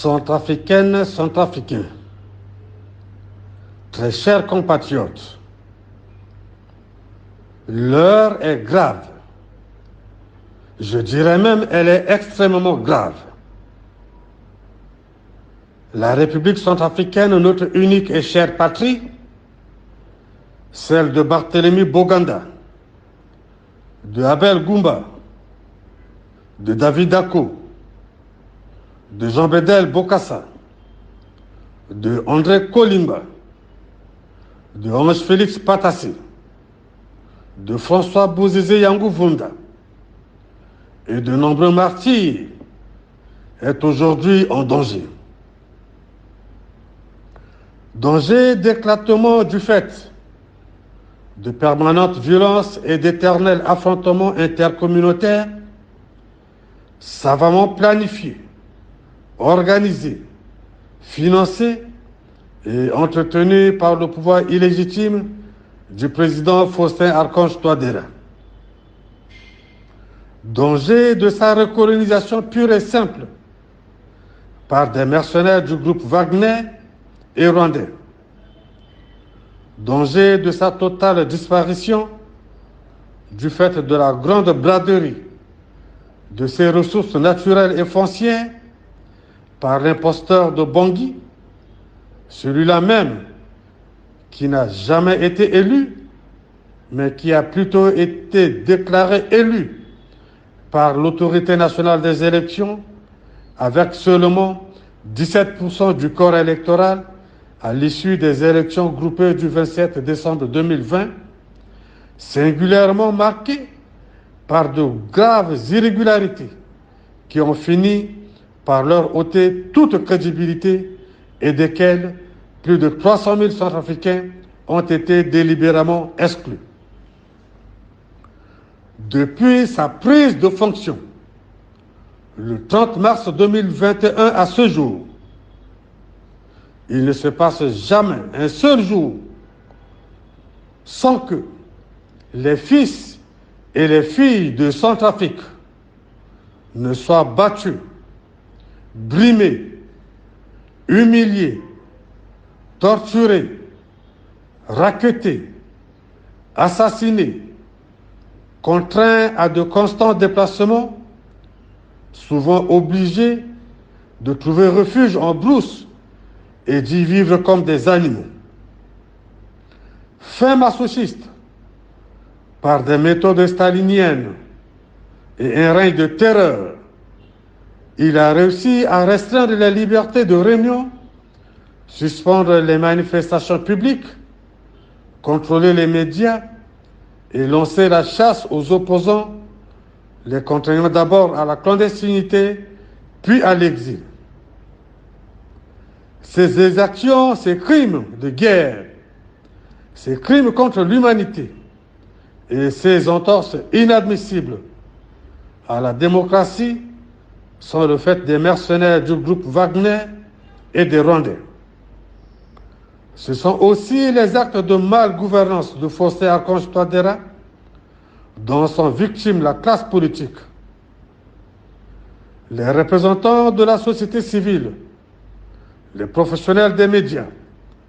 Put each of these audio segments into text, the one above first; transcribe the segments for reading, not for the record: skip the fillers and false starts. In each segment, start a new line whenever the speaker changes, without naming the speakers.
Centrafricaines, Centrafricains, très chers compatriotes, l'heure est grave. Je dirais même elle est extrêmement grave. La République centrafricaine, notre unique et chère patrie, celle de Barthélemy Boganda, de Abel Goumba, de David Dako, de Jean-Bédel Bokassa, de André Kolimba, de Ange Félix Patassé, de François Bozizé Yangouvunda et de nombreux martyrs est aujourd'hui en danger. Danger d'éclatement du fait de permanentes violences et d'éternels affrontements intercommunautaires savamment planifiés, organisés, financés et entretenus par le pouvoir illégitime du président Faustin Archange Touadéra. Danger de sa recolonisation pure et simple par des mercenaires du groupe Wagner et rwandais. Danger de sa totale disparition du fait de la grande braderie de ses ressources naturelles et foncières par l'imposteur de Bangui, celui-là même qui n'a jamais été élu, mais qui a plutôt été déclaré élu par l'autorité nationale des élections avec seulement 17% du corps électoral à l'issue des élections groupées du 27 décembre 2020, singulièrement marquées par de graves irrégularités qui ont fini par leur ôter toute crédibilité et desquelles plus de 300 000 Centrafricains ont été délibérément exclus. Depuis sa prise de fonction, le 30 mars 2021 à ce jour, il ne se passe jamais un seul jour sans que les fils et les filles de Centrafrique ne soient battus, brimés, humiliés, torturés, rackettés, assassinés, contraints à de constants déplacements, souvent obligés de trouver refuge en brousse et d'y vivre comme des animaux. Fin masochiste, par des méthodes staliniennes et un règne de terreur, il a réussi à restreindre les libertés de réunion, suspendre les manifestations publiques, contrôler les médias et lancer la chasse aux opposants, les contraignant d'abord à la clandestinité, puis à l'exil. Ces exactions, ces crimes de guerre, ces crimes contre l'humanité et ces entorses inadmissibles à la démocratie sont le fait des mercenaires du groupe Wagner et des Rwandais. Ce sont aussi les actes de malgouvernance de Faustin Archange Touadéra dont sont victimes la classe politique, les représentants de la société civile, les professionnels des médias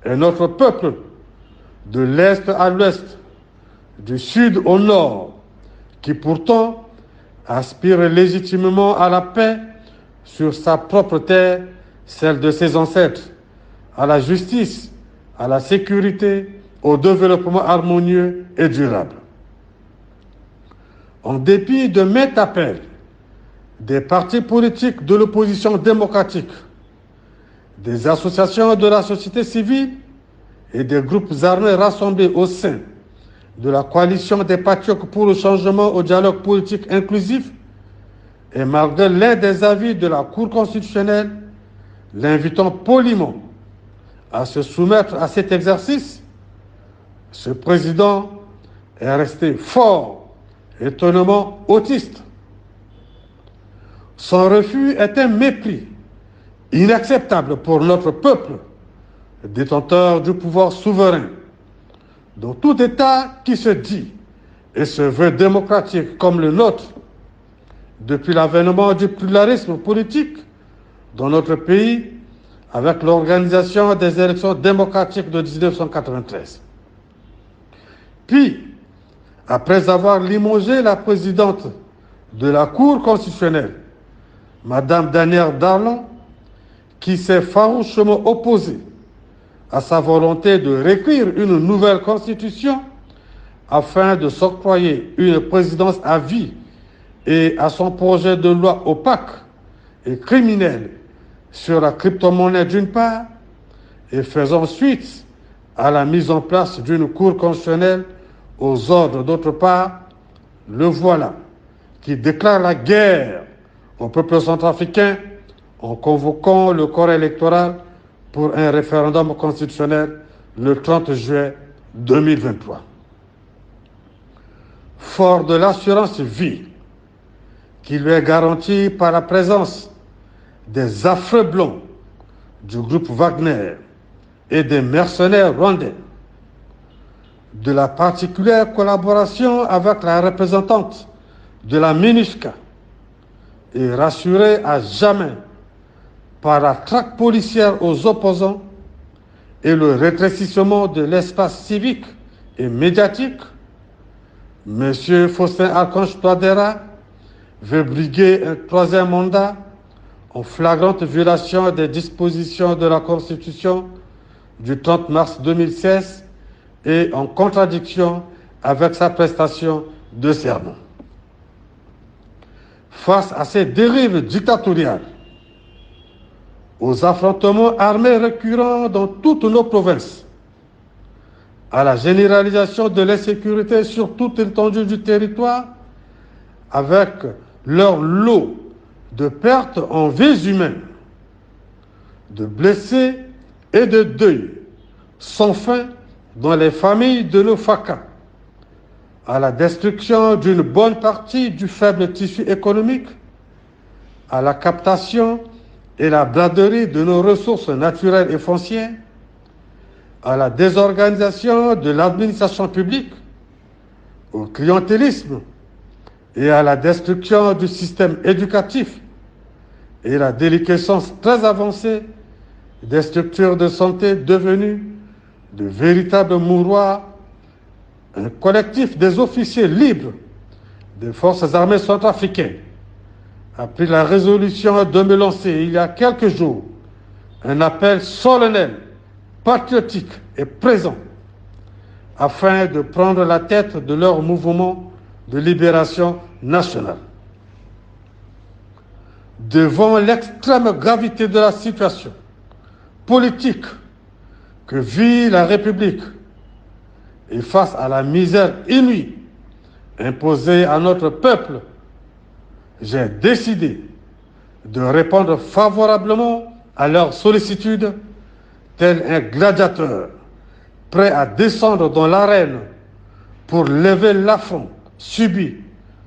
et notre peuple de l'Est à l'Ouest, du Sud au Nord, qui pourtant aspire légitimement à la paix sur sa propre terre, celle de ses ancêtres, à la justice, à la sécurité, au développement harmonieux et durable. En dépit de maints appels des partis politiques de l'opposition démocratique, des associations de la société civile et des groupes armés rassemblés au sein de la coalition des patriotes pour le changement au dialogue politique inclusif, et malgré l'un des avis de la Cour constitutionnelle l'invitant poliment à se soumettre à cet exercice, ce président est resté fort, étonnamment autiste. Son refus est un mépris inacceptable pour notre peuple, détenteur du pouvoir souverain, dont tout État qui se dit et se veut démocratique comme le nôtre, depuis l'avènement du pluralisme politique, dans notre pays avec l'organisation des élections démocratiques de 1993. Puis, après avoir limogé la présidente de la Cour constitutionnelle, Mme Danielle Darlon, qui s'est farouchement opposée à sa volonté de réécrire une nouvelle constitution afin de s'octroyer une présidence à vie et à son projet de loi opaque et criminel sur la crypto-monnaie d'une part, et faisant suite à la mise en place d'une Cour constitutionnelle aux ordres d'autre part, le voilà qui déclare la guerre au peuple centrafricain en convoquant le corps électoral pour un référendum constitutionnel le 30 juillet 2023. Fort de l'assurance vie qui lui est garantie par la présence des affreux blancs du groupe Wagner et des mercenaires rwandais, de la particulière collaboration avec la représentante de la MINUSCA et rassuré à jamais par la traque policière aux opposants et le rétrécissement de l'espace civique et médiatique, M. Faustin-Archange Touadéra veut briguer un troisième mandat en flagrante violation des dispositions de la Constitution du 30 mars 2016 et en contradiction avec sa prestation de serment. Face à ces dérives dictatoriales, aux affrontements armés récurrents dans toutes nos provinces, à la généralisation de l'insécurité sur toute l'étendue du territoire, avec leur lot de pertes en vies humaines, de blessés et de deuil, sans fin dans les familles de nos FACA, à la destruction d'une bonne partie du faible tissu économique, à la captation et la braderie de nos ressources naturelles et foncières, à la désorganisation de l'administration publique, au clientélisme et à la destruction du système éducatif et la déliquescence très avancée des structures de santé devenues de véritables mouroirs, un collectif des officiers libres des forces armées centrafricaines a pris la résolution de me lancer il y a quelques jours un appel solennel, patriotique et présent afin de prendre la tête de leur mouvement de libération nationale. Devant l'extrême gravité de la situation politique que vit la République et face à la misère inouïe imposée à notre peuple, j'ai décidé de répondre favorablement à leurs sollicitudes, tel un gladiateur prêt à descendre dans l'arène pour lever l'affront subi,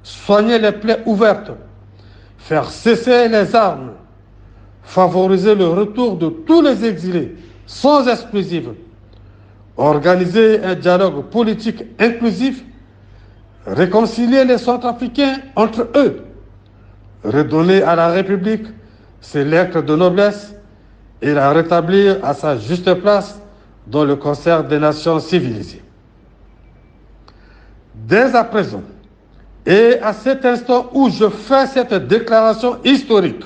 soigner les plaies ouvertes, faire cesser les armes, favoriser le retour de tous les exilés sans exclusive, organiser un dialogue politique inclusif, réconcilier les Centrafricains entre eux, redonner à la République ses lettres de noblesse et la rétablir à sa juste place dans le concert des nations civilisées. Dès à présent, et à cet instant où je fais cette déclaration historique,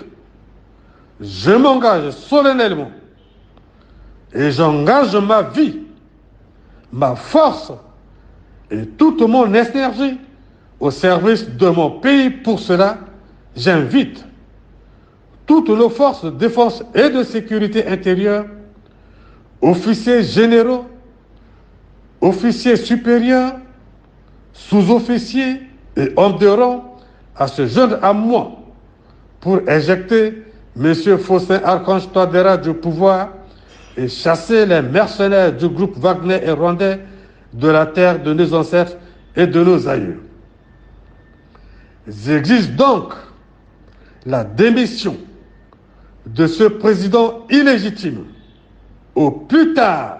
je m'engage solennellement et j'engage ma vie, ma force et toute mon énergie au service de mon pays. Pour cela, j'invite toutes nos forces de défense et de sécurité intérieure, officiers généraux, officiers supérieurs, sous-officiers et hommes de rang à se joindre à moi pour éjecter M. Faustin-Archange Touadéra du pouvoir et chasser les mercenaires du groupe Wagner et rwandais de la terre de nos ancêtres et de nos aïeux. J'exige donc la démission de ce président illégitime au plus tard,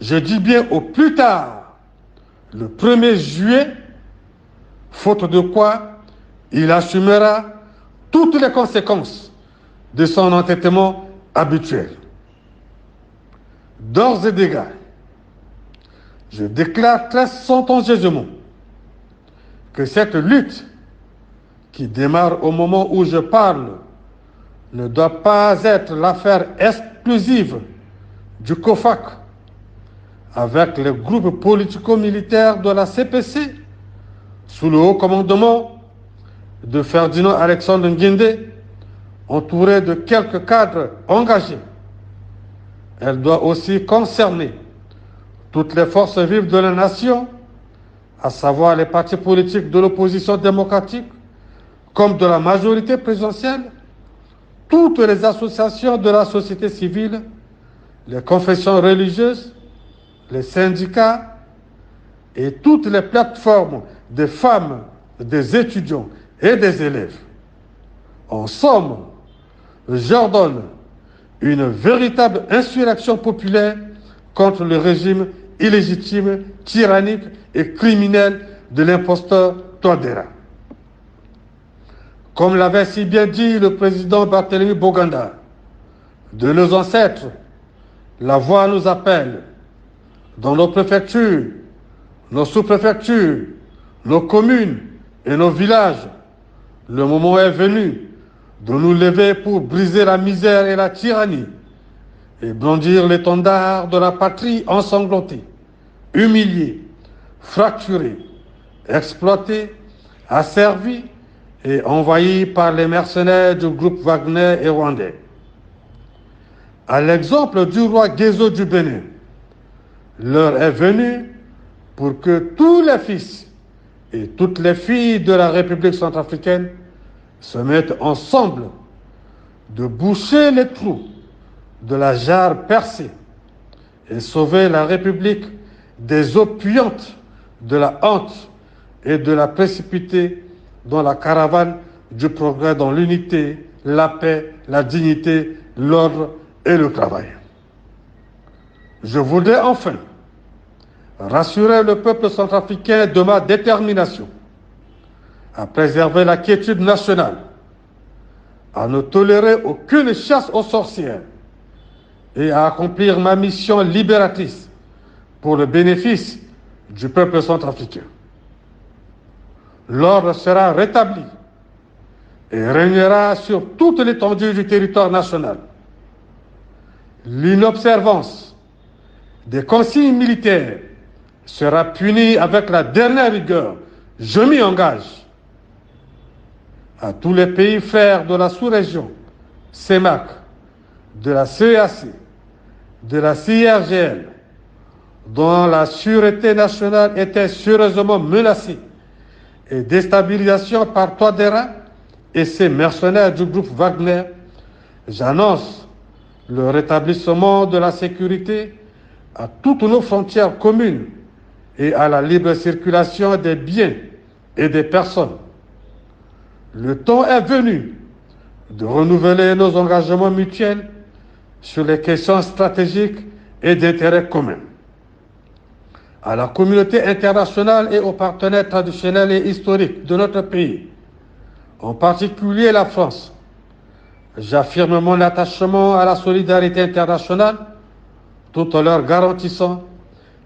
je dis bien au plus tard, le 1er juillet, faute de quoi il assumera toutes les conséquences de son entêtement habituel. D'ores et déjà, je déclare très sententieusement que cette lutte, qui démarre au moment où je parle, ne doit pas être l'affaire exclusive du COFAC avec les groupes politico-militaires de la CPC sous le haut commandement de Ferdinand Alexandre Nguindé, entouré de quelques cadres engagés. Elle doit aussi concerner toutes les forces vives de la nation, à savoir les partis politiques de l'opposition démocratique comme de la majorité présidentielle, toutes les associations de la société civile, les confessions religieuses, les syndicats et toutes les plateformes des femmes, des étudiants et des élèves. En somme, j'ordonne une véritable insurrection populaire contre le régime illégitime, tyrannique et criminel de l'imposteur Touadéra. Comme l'avait si bien dit le président Barthélemy Boganda, de nos ancêtres, la voix nous appelle. Dans nos préfectures, nos sous-préfectures, nos communes et nos villages, le moment est venu de nous lever pour briser la misère et la tyrannie et brandir l'étendard de la patrie ensanglantée, humiliée, fracturée, exploitée, asservie et envahie par les mercenaires du groupe Wagner et rwandais. À l'exemple du roi Guézo du Bénin, l'heure est venue pour que tous les fils et toutes les filles de la République centrafricaine se mettent ensemble de boucher les trous de la jarre percée et sauver la République des eaux puantes de la honte et de la précipité dans la caravane du progrès dans l'unité, la paix, la dignité, l'ordre et le travail. Je voudrais enfin rassurer le peuple centrafricain de ma détermination à préserver la quiétude nationale, à ne tolérer aucune chasse aux sorcières et à accomplir ma mission libératrice pour le bénéfice du peuple centrafricain. L'ordre sera rétabli et régnera sur toute l'étendue du territoire national. L'inobservance des consignes militaires sera punie avec la dernière rigueur. Je m'y engage. À tous les pays frères de la sous-région, CEMAC, de la CEAC, de la CIRGL, dont la sûreté nationale était sérieusement menacée et déstabilisation par Touadéra et ses mercenaires du groupe Wagner, j'annonce le rétablissement de la sécurité à toutes nos frontières communes et à la libre circulation des biens et des personnes. Le temps est venu de renouveler nos engagements mutuels sur les questions stratégiques et d'intérêt commun. À la communauté internationale et aux partenaires traditionnels et historiques de notre pays, en particulier la France, j'affirme mon attachement à la solidarité internationale tout en leur garantissant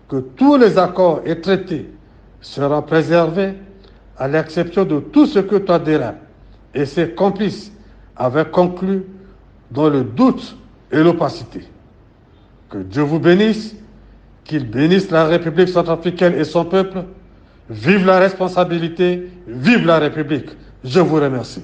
que tous les accords et traités seront préservés à l'exception de tout ce que Touadéra et ses complices avaient conclu dans le doute et l'opacité. Que Dieu vous bénisse, qu'il bénisse la République centrafricaine et son peuple. Vive la responsabilité, vive la République. Je vous remercie.